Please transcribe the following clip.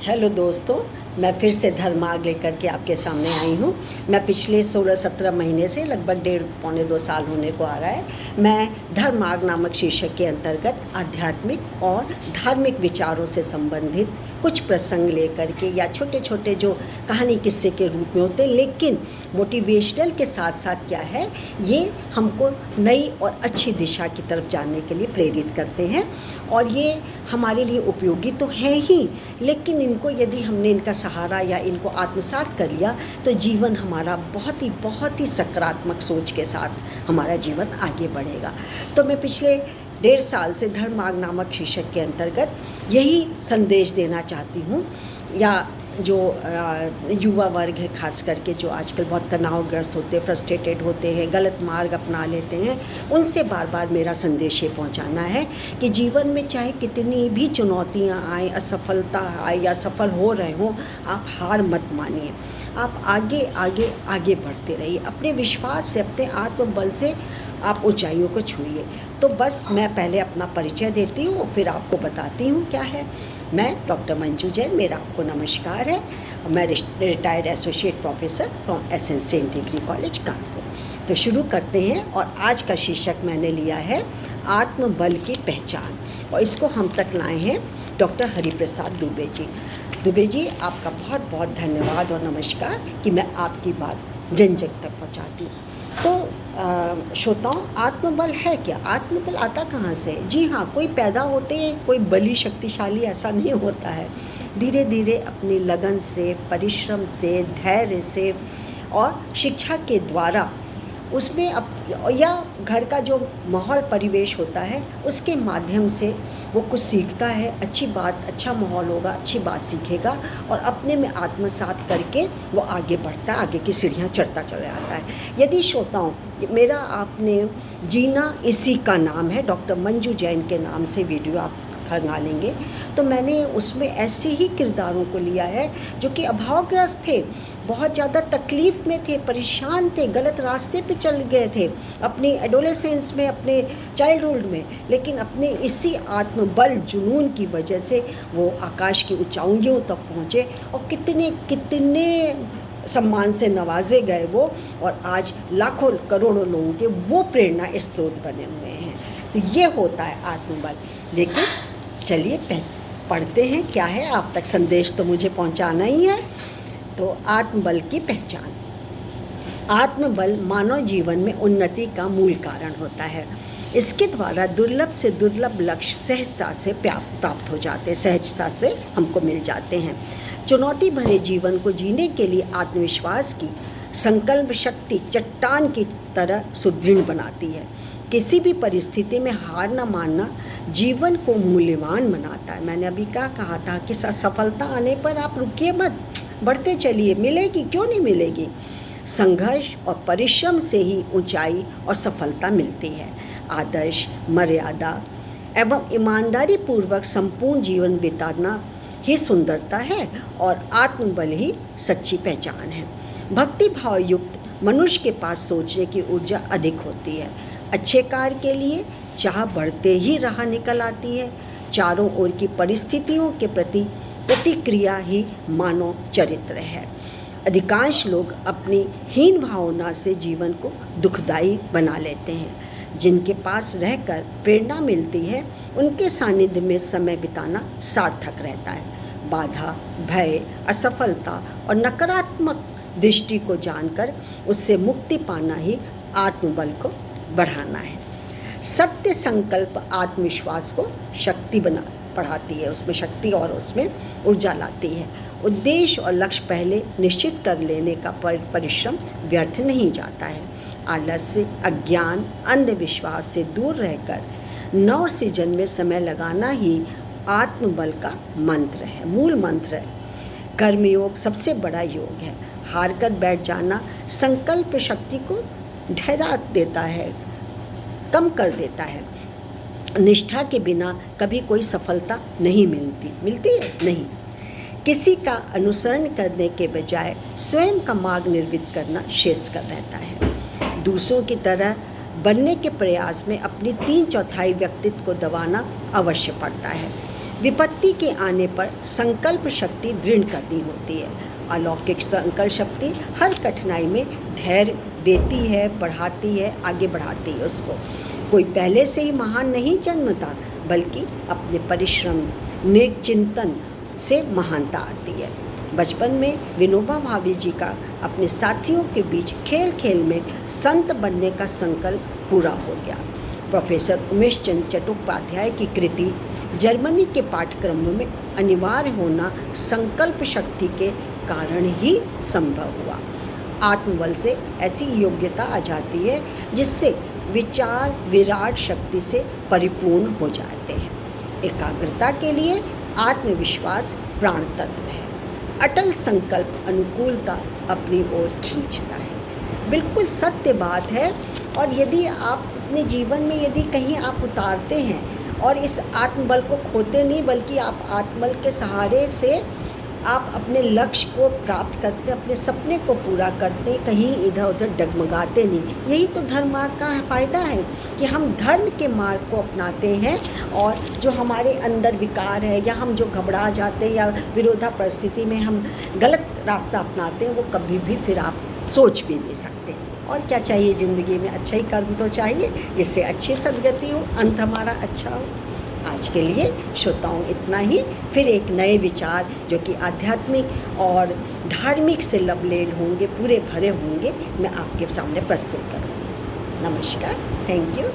Hello दोस्तों, मैं फिर से धर्मार्ग लेकर के आपके सामने आई हूँ। मैं पिछले 16-17 महीने से लगभग 1.5-2 साल होने को आ रहा है। मैं धर्मार्ग नामक शीर्षक के अंतर्गत आध्यात्मिक और धार्मिक विचारों से संबंधित कुछ प्रसंग लेकर के या छोटे छोटे जो कहानी किस्से के रूप में होते, लेकिन मोटिवेशनल के साथ साथ क्या है, ये हमको नई और अच्छी दिशा की तरफ जाने के लिए प्रेरित करते हैं। और ये हमारे लिए उपयोगी तो है ही, लेकिन इनको यदि हमने इनका सहारा या इनको आत्मसात कर लिया तो जीवन हमारा बहुत ही सकारात्मक सोच के साथ हमारा जीवन आगे बढ़ेगा। तो मैं पिछले 1.5 साल से धर्मार्ग नामक शीर्षक के अंतर्गत यही संदेश देना चाहती हूँ, या जो युवा वर्ग है खास करके, जो आजकल बहुत तनावग्रस्त होते हैं, फ्रस्ट्रेटेड होते हैं, गलत मार्ग अपना लेते हैं, उनसे बार बार मेरा संदेश ये पहुंचाना है कि जीवन में चाहे कितनी भी चुनौतियां आए, असफलता आए या सफल हो रहे हों, आप हार मत मानिए। आप आगे आगे आगे बढ़ते रहिए, अपने विश्वास से, अपने आत्मबल से आप ऊंचाइयों को छूइए। तो बस मैं पहले अपना परिचय देती हूँ, फिर आपको बताती हूँ क्या है। मैं डॉक्टर मंजू जैन, मेरा आपको नमस्कार है। मैं retired associate professor from SN saint degree college Kanpur. तो शुरू करते हैं। और आज का शीर्षक मैंने लिया है आत्मबल की पहचान, और इसको हम तक लाए हैं डॉक्टर हरिप्रसाद दुबे जी। दुबे जी, आपका बहुत बहुत धन्यवाद और नमस्कार कि मैं आपकी बात जन जन तक पहुँचाती हूँ। तो श्रोताओं, आत्मबल है क्या? आत्मबल आता कहाँ से? जी हाँ, कोई पैदा होते हैं कोई बली शक्तिशाली ऐसा नहीं होता है। धीरे धीरे अपनी लगन से, परिश्रम से, धैर्य से और शिक्षा के द्वारा उसमें या घर का जो माहौल परिवेश होता है उसके माध्यम से वो कुछ सीखता है। अच्छी बात, अच्छा माहौल होगा, अच्छी बात सीखेगा और अपने में आत्मसात करके वो आगे बढ़ता है, आगे की सीढ़ियाँ चढ़ता चला जाता है। यदि श्रोताओं, मेरा आपने जीना इसी का नाम है, डॉक्टर मंजू जैन के नाम से वीडियो आप खंगालेंगे, तो मैंने उसमें ऐसे ही किरदारों को लिया है जो कि अभावग्रस्त थे, बहुत ज़्यादा तकलीफ़ में थे, परेशान थे, गलत रास्ते पे चल गए थे अपनी एडोलेसेंस में, अपने चाइल्डहुड में, लेकिन अपने इसी आत्मबल जुनून की वजह से वो आकाश की ऊंचाइयों तक पहुँचे और कितने कितने सम्मान से नवाजे गए वो, और आज लाखों करोड़ों लोगों के वो प्रेरणा स्रोत बने हुए हैं। तो ये होता है आत्मबल। लेकिन चलिए पढ़ते हैं क्या है, आप तक संदेश तो मुझे पहुंचाना ही है। तो आत्मबल की पहचान। आत्मबल मानव जीवन में उन्नति का मूल कारण होता है। इसके द्वारा दुर्लभ से दुर्लभ लक्ष्य सहजता से प्राप्त हो जाते हैं, सहजता से हमको मिल जाते हैं। चुनौती भरे जीवन को जीने के लिए आत्मविश्वास की संकल्प शक्ति चट्टान की तरह सुदृढ़ बनाती है। किसी भी परिस्थिति में हार न मानना जीवन को मूल्यवान बनाता है। मैंने अभी क्या कहा था कि सफलता आने पर आप रुकिए मत, बढ़ते चलिए, मिलेगी, क्यों नहीं मिलेगी। संघर्ष और परिश्रम से ही ऊंचाई और सफलता मिलती है। आदर्श, मर्यादा एवं ईमानदारी पूर्वक संपूर्ण जीवन बिताना ही सुंदरता है और आत्मबल ही सच्ची पहचान है। भक्ति भाव युक्त मनुष्य के पास सोचने की ऊर्जा अधिक होती है। अच्छे कार्य के लिए चाह बढ़ते ही राह निकल आती है। चारों ओर की परिस्थितियों के प्रति प्रतिक्रिया ही मानव चरित्र है। अधिकांश लोग अपनी हीन भावना से जीवन को दुखदायी बना लेते हैं। जिनके पास रहकर प्रेरणा मिलती है उनके सानिध्य में समय बिताना सार्थक रहता है। बाधा, भय, असफलता और नकारात्मक दृष्टि को जानकर उससे मुक्ति पाना ही आत्मबल को बढ़ाना है। सत्य संकल्प आत्मविश्वास को शक्ति बढ़ाती है, उसमें शक्ति और उसमें ऊर्जा लाती है। उद्देश्य और लक्ष्य पहले निश्चित कर लेने का परिश्रम व्यर्थ नहीं जाता है। आलस्य, अज्ञान, अंधविश्वास से दूर रहकर नव सृजन में समय लगाना ही आत्मबल का मंत्र है, मूल मंत्र है। कर्मयोग सबसे बड़ा योग है। हार कर बैठ जाना संकल्प शक्ति को ढहरा देता है, कम कर देता है। निष्ठा के बिना कभी कोई सफलता नहीं मिलती है नहीं। किसी का अनुसरण करने के बजाय स्वयं का मार्ग निर्मित करना श्रेयस्कर रहता है। दूसरों की तरह बनने के प्रयास में अपनी 3/4 व्यक्तित्व को दबाना अवश्य पड़ता है। विपत्ति के आने पर संकल्प शक्ति दृढ़ करनी होती है। अलौकिक संकल्प शक्ति हर कठिनाई में धैर्य देती है, बढ़ाती है, आगे बढ़ाती है उसको। कोई पहले से ही महान नहीं जन्मता, बल्कि अपने परिश्रम, नेक चिंतन से महानता आती है। बचपन में विनोबा भावे जी का अपने साथियों के बीच खेल खेल में संत बनने का संकल्प पूरा हो गया। प्रोफेसर उमेश चंद्र चट्टोपाध्याय की कृति जर्मनी के पाठ्यक्रमों में अनिवार्य होना संकल्प शक्ति के कारण ही संभव हुआ। आत्मबल से ऐसी योग्यता आ जाती है जिससे विचार विराट शक्ति से परिपूर्ण हो जाते हैं। एकाग्रता के लिए आत्मविश्वास प्राण तत्व है। अटल संकल्प अनुकूलता अपनी ओर खींचता है। बिल्कुल सत्य बात है। और यदि आप अपने जीवन में यदि कहीं आप उतारते हैं और इस आत्मबल को खोते नहीं, बल्कि आप आत्मबल के सहारे से आप अपने लक्ष्य को प्राप्त करते, अपने सपने को पूरा करते, कहीं इधर उधर डगमगाते नहीं। यही तो धर्म मार्ग का फ़ायदा है कि हम धर्म के मार्ग को अपनाते हैं और जो हमारे अंदर विकार है या हम जो घबरा जाते हैं या विरोधा परिस्थिति में हम गलत रास्ता अपनाते हैं, वो कभी भी फिर आप सोच भी नहीं सकते। और क्या चाहिए ज़िंदगी में? अच्छा ही कर्म तो चाहिए जिससे अच्छी सद्गति हो, अंत हमारा अच्छा हो। आज के लिए श्रोताओं इतना ही। फिर एक नए विचार जो कि आध्यात्मिक और धार्मिक से लबलेड होंगे, पूरे भरे होंगे, मैं आपके सामने प्रस्तुत करूँगी। नमस्कार, थैंक यू।